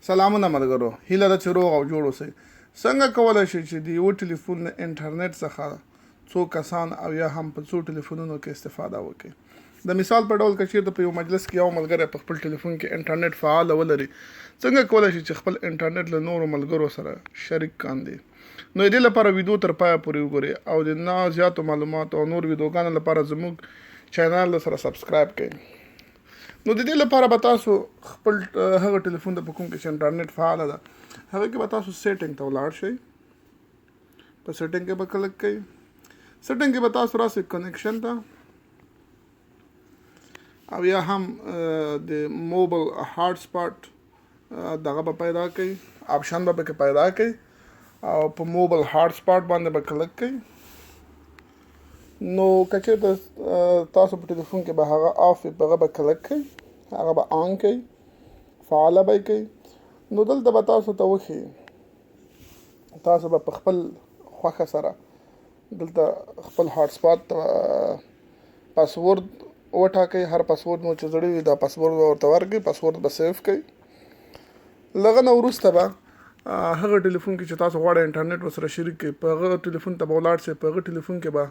سلامونه ملګرو، هیله ده چې روغ او جوړ اوسئ. څنګه کولی شئ چې د یو ټلیفون نه انټرنټ څخه څو کسان او یا هم په څو ټلیفونونو کې استفاده وکړي؟ د مثال په ډول که چېرته په یو مجلس کې یو ملګری په خپل ټلیفون کې انټرنټ فعال ولري، څنګه کولی شي چې خپل انټرنټ له نورو ملګرو سره شریک کاندي؟ نو د دې لپاره ویدیو تر پایه پورې وګورئ او د نه زیاتو معلوماتو او نور ویډیوګانو لپاره زموږ چینل سره سبسکرایب کړئ. نو د دې لپاره به تاسو خپل هغه ټلیفون ته په کوم کې چې انټرنټ فعاله ده هغه کې به تاسو سیټینګ ته ولاړ شئ. په سیټینګ کې به کلک کړئ. سیټینګ کې به تاسو راسئ کنیکشن ته او یا هم د موبایل هاټسپاټ دغه به پیدا کړئ، آپشن به پکې پیدا کړئ او په موبایل هاټسپاټ باندې به کلک کړئ. نو که چېرته تاسو په ټلیفون کې به هغه آف وي، په هغه به کلک کړئ، هغه به آن کړئ، فعاله به یې کړئ. نو دلته به تاسو ته وښیي، تاسو به په خپل خوښه سره دلته خپل هاټسپاټ پاسورډ وټاکئ. هر پاسورډ مو چې زړی وي دا پاسورډ به ورته ورکړئ، پاسورډ به سیف کړئ. له هغه نه وروسته به هغه ټلیفون کې چې تاسو غواړئ انټرنټ ورسره شریک کړئ، په هغه ټلیفون ته به ولاړ شئ. په هغه ټلیفون کې به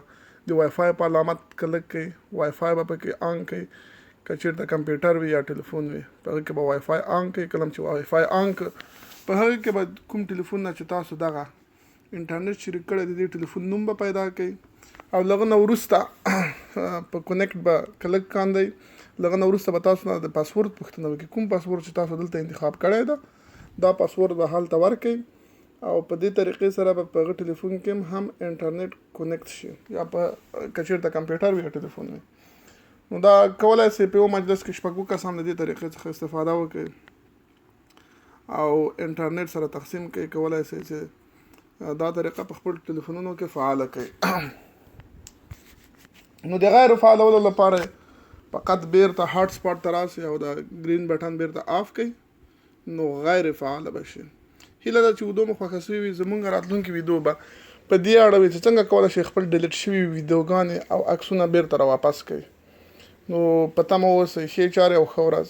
د وای فای په علامت کلک کړئ، وای فای به پکې آن کړئ. که چېرته کمپیوټر وي یا ټلیفون وي په هغه کې به وای فای آن کړئ. کله چې وای فای آن کړ په هغه کې به کوم ټلیفون نه چې تاسو دغه انټرنټ شریک کړی د دې ټلیفون نوم به پیدا کړئ او له هغه نه وروسته په کنیکټ به کلک کاندئ. له هغه نه وروسته به تاسو نه د پاسورډ پوښتنه وکړي، کوم پاسورډ چې تاسو دلته انتخاب کړی ده دا پاسورډ به هلته ورکړئ او په دې طریقې سره به په هغه ټلیفون کې هم انټرنټ کنیکټ شي یا په که چېرته کمپیوټر وي یا ټلیفون وي. نو دا کولی شئ په یو مجلس کې شپږ کسان د دې طریقې څخه استفاده وکړي او انټرنټ سره تقسیم کوي. کولی شئ چې دا طریقه په خپل ټلیفونونو کې فعاله کړئ. نو د غیر فعالولو لپاره فقط بیرته هاټسپاټ ته راسئ او دا ګرین بټن بیرته آف کړئ، نو غیر فعاله به شي. هیله ده چې ویډیو مو خوښه شوې وي. زموږ راتلونکي ویډیو به په دې اړه وي چې څنګه کولی شئ خپل ډیلیټ شوي ویډیوګانې او عکسونه بیرته راواپس کړئ. نو په تمه اوسئ. ښې چارې او ښه ورځ.